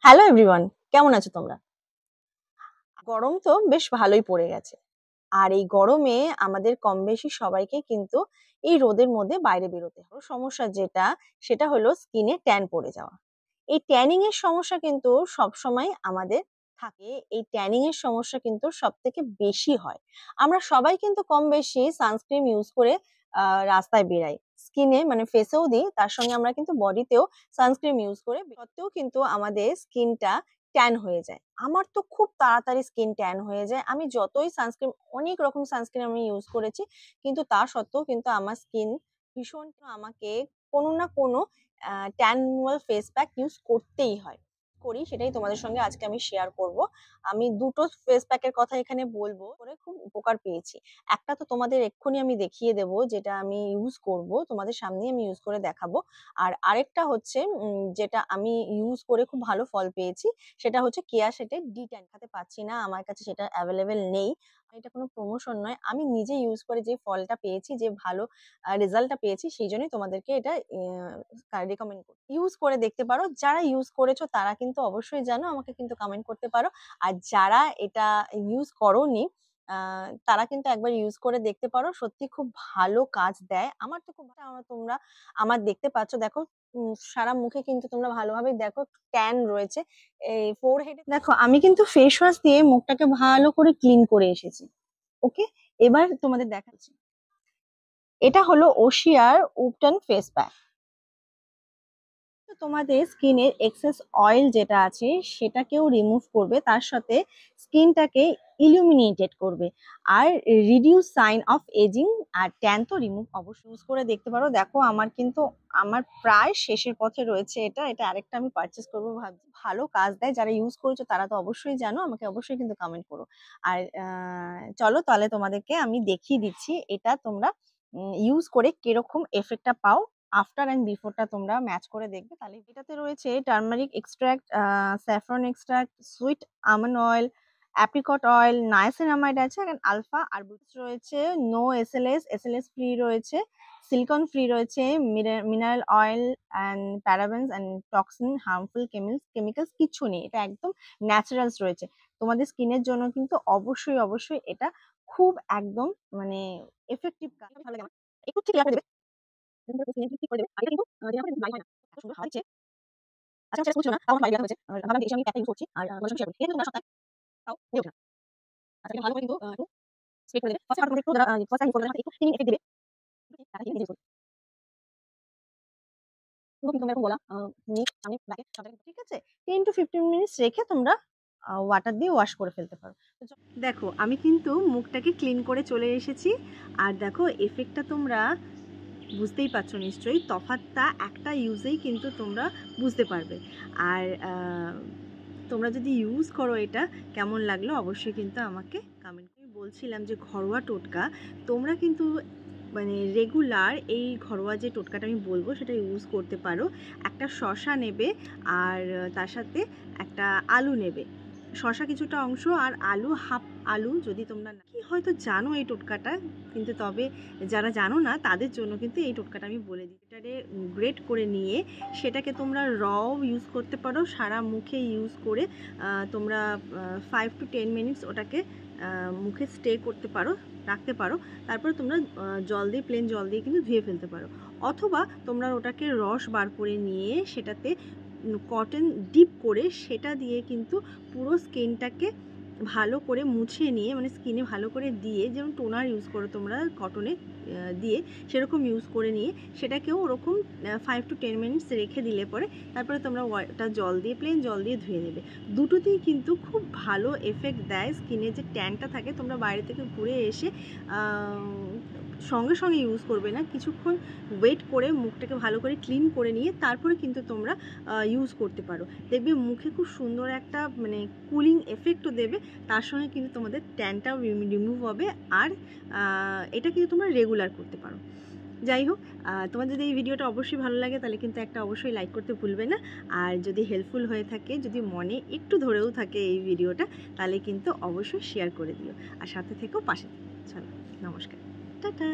Hello everyone, কেমন আছো তোমরা? গরম তো বেশ ভালোই পড়ে গেছে। আর এই গরমে আমাদের কমবেশি সবাইকে কিন্তু এই রোদের মধ্যে বাইরে বেরোতে হয়। সমস্যা যেটা সেটা হলো স্কিনে ট্যান পড়ে যাওয়া। এই ট্যানিং এর সমস্যা কিন্তু সবসময় আমাদের থাকে। এই ট্যানিং এর সমস্যা কিন্তু সবথেকে বেশি হয়। আমরা সবাই কিন্তু কমবেশি সানস্ক্রিন ইউজ করে রাস্তায় বেরাই। স্কিনে মানে ফেসেও দিই, তার সঙ্গে আমরা কিন্তু বডিতেও সানস্ক্রিন ইউজ করে সত্ত্বেও কিন্তু আমাদের স্কিনটা ট্যান হয়ে যায়। আমার তো খুব তাড়াতাড়ি স্কিন ট্যান হয়ে যায়। আমি যতই সানস্ক্রিন অনেক রকম সানস্ক্রিন আমি ইউজ করেছি। কিন্তু তা সত্ত্বেও কিন্তু আমার স্কিন ভীষণ আমাকে কোনো না কোনো tan removal face pack use করতেই হয়। করি সেটাই তোমাদের সঙ্গে আজকে আমি শেয়ার করব। আমি ২ টো ফেস প্যাকের কথা এখানে বলবো। করে খুব উপকার পেয়েছি। একটা তো তোমাদের এক্ষুনি আমি দেখিয়ে দেব যেটা আমি ইউজ করব। তোমাদের সামনেই আমি ইউজ করে দেখাবো। আর আরেকটা হচ্ছে যেটা আমি ইউজ করে খুব ভালো ফল পেয়েছি। সেটা হচ্ছে কেয়া শেটের D10 দেখাতে পাচ্ছি না। আমার কাছে সেটা এভেইলেবল নেই। এটা কোনো প্রমোশন নয়। আমি নিজে ইউজ করে যে ফলটা পেয়েছি, যে ভালো রেজাল্টটা পেয়েছি সেইজন্যই তোমাদেরকে এটা রেকমেন্ড করি। ইউজ করে দেখতে পারো। যারা ইউজ করেছো তারা কিন্তু অবশ্যই জানো, আমাকে কিন্তু কমেন্ট করতে পারো। আর যারা এটা ইউজ করোনি তারা কিন্তু একবার ইউজ করে দেখতে পারো। সত্যি খুব ভালো কাজ দেয়। আমার তো খুব তোমরা আমার দেখতে পাচ্ছ, দেখো সারা মুখে কিন্তু তোমরা ভালোভাবে দেখো ট্যান রয়েছে। এই ফোরহেডে দেখো আমি কিন্তু ফেস ওয়াশ দিয়ে মুখটাকে ভালো করে ক্লিন করে এসেছি। ওকে, এবার তোমাদের দেখাচ্ছি। এটা হলো ওশিয়ার উবটান ফেস প্যাক। তোমাদের স্কিনের এক্সেস অয়েল যেটা আছে সেটাকেও রিমুভ করবে, তার সাথে স্কিনটাকে ইলুমিনেটেড করবে আর রিডিউস সাইন অফ এজিং আর ট্যান তো রিমুভ অবশ্যই ইউজ করে দেখতে পারো। দেখো আমার কিন্তু আমার প্রায় শেষের পথে রয়েছে। এটা আরেকটা আমি পারচেস করবো ভাবছি। ভালো কাজ দেয়, যারা ইউজ করেছো তারা তো অবশ্যই জানো, আমাকে অবশ্যই কিন্তু কমেন্ট করো। আর চলো তাহলে তোমাদেরকে আমি দেখিয়ে দিচ্ছি এটা তোমরা ইউজ করে কিরকম এফেক্টটা পাও। আফটার অ্যান্ড বিফোরটা তোমরা ম্যাচ করে দেখবে। তাহলে এটাতে রয়েছে turmeric extract, saffron extract, sweet almond oil, apricot oil, niacinamide আছে, আর আলফা আরবুটিস রয়েছে, নো এসএলএস ফ্রি রয়েছে, সিলিকন ফ্রি রয়েছে, mineral oil and parabens and toxin harmful chemicals কিচ্ছু নেই। এটা একদম ন্যাচারালস রয়েছে। তোমাদের স্কিনের জন্য কিন্তু অবশ্যই এটা খুব একদম মানে এফেক্টিভ কাজ। ভালো লাগে আমার। একটু ঠিক করে দেবে। ঠিক করে দেবে। আর এটা কিন্তু যেটা করে ড্রাই হয় না। এত সুন্দর হাওয়া দিচ্ছে। আচ্ছা সেটা বুঝছিল না। তাও আমার বাইরে দেখা হয়েছে। ভাবলাম যে এসে আমি প্যাকটা ইউজ করছি। আর তোমাদের সঙ্গে শেয়ার করি। এটা কিন্তু তোমরা সপ্তাহে তাও হয়ে ওঠে না। আচ্ছা এটা ভালো করে কিন্তু একটু স্প্রে করে দেবে। ফার্স্ট হাতে একটু যারা ফার্স্ট টাইম ইউজ করবে একটু ক্লিনিং এফেক্ট দেবে। টাকা দিয়ে নিজে ইউজ করবে। পুরো কিন্তু তোমরা এরকম বলা নিচ সামনে ব্যাকে সব জায়গায় ঠিক আছে? 10 to 15 মিনিটস রেখে তোমরা ওয়াটার দিয়ে ওয়াশ করে ফেলতে পারো। দেখো আমি কিন্তু মুখটাকে ক্লিন করে চলে এসেছি। আর দেখো এফেক্টটা তোমরা বুঝতেই পারছো নিশ্চয়ই। তফাৎটা একটা ইউজেই কিন্তু তোমরা বুঝতে পারবে। আর তোমরা যদি ইউজ করো এটা কেমন লাগলো অবশ্যই কিন্তু আমাকে কমেন্ট করে। বলছিলাম যে ঘরোয়া টোটকা তোমরা কিন্তু মানে রেগুলার এই ঘরোয়া যে টোটকাটা আমি বলবো সেটা ইউজ করতে পারো। একটা শসা নেবে আর তার সাথে একটা আলু নেবে। শসা কিছুটা অংশ আর আলু হাফ আলু। যদি তোমরা কি হয়তো জানো এই টোটকাটা, কিন্তু তবে যারা জানো না তাদের জন্য কিন্তু এই টোটকাটা আমি বলে দিই। এটারে গ্রেট করে নিয়ে সেটাকে তোমরা রও ইউজ করতে পারো। সারা মুখে ইউজ করে তোমরা 5 to 10 মিনিটস ওটাকে মুখে স্টে করতে পারো, রাখতে পারো। তারপরে তোমরা জল দিয়ে প্লেন জল দিয়ে কিন্তু ধুয়ে ফেলতে পারো। অথবা তোমরা ওটাকে রস বার করে নিয়ে সেটাতে কটন ডিপ করে সেটা দিয়ে কিন্তু পুরো স্কিনটাকে ভালো করে মুছে নিয়ে মানে স্কিনে ভালো করে দিয়ে, যেমন টোনার ইউজ করো তোমরা কটনে দিয়ে সেরকম ইউজ করে নিয়ে সেটাকেও ওরকম 5 to 10 মিনিটস রেখে দিলে পরে তারপরে তোমরা ওটা জল দিয়ে প্লেন জল দিয়ে ধুয়ে নেবে। দুটোতেই কিন্তু খুব ভালো এফেক্ট দেয়। স্কিনে যে ট্যানটা থাকে তোমরা বাইরে থেকে ঘুরে এসে সঙ্গে সঙ্গে ইউজ করবে না, কিছুক্ষণ ওয়েট করে মুখটাকে ভালো করে ক্লিন করে নিয়ে তারপরে কিন্তু তোমরা ইউজ করতে পারো। দেখবে মুখে খুব সুন্দর একটা মানে কুলিং এফেক্টও দেবে, তার সঙ্গে কিন্তু তোমাদের ট্যানটাও রিমুভ হবে। আর এটা কিন্তু তোমরা রেগুলার করতে পারো। যাই হোক, তোমার যদি এই ভিডিওটা অবশ্যই ভালো লাগে তাহলে কিন্তু একটা অবশ্যই লাইক করতে ভুলবে না। আর যদি হেল্পফুল হয়ে থাকে, যদি মনে একটু ধরেও থাকে এই ভিডিওটা, তাহলে কিন্তু অবশ্যই শেয়ার করে দিও। আর সাথে থেকেও পাশে। চলো, নমস্কার, টাটা।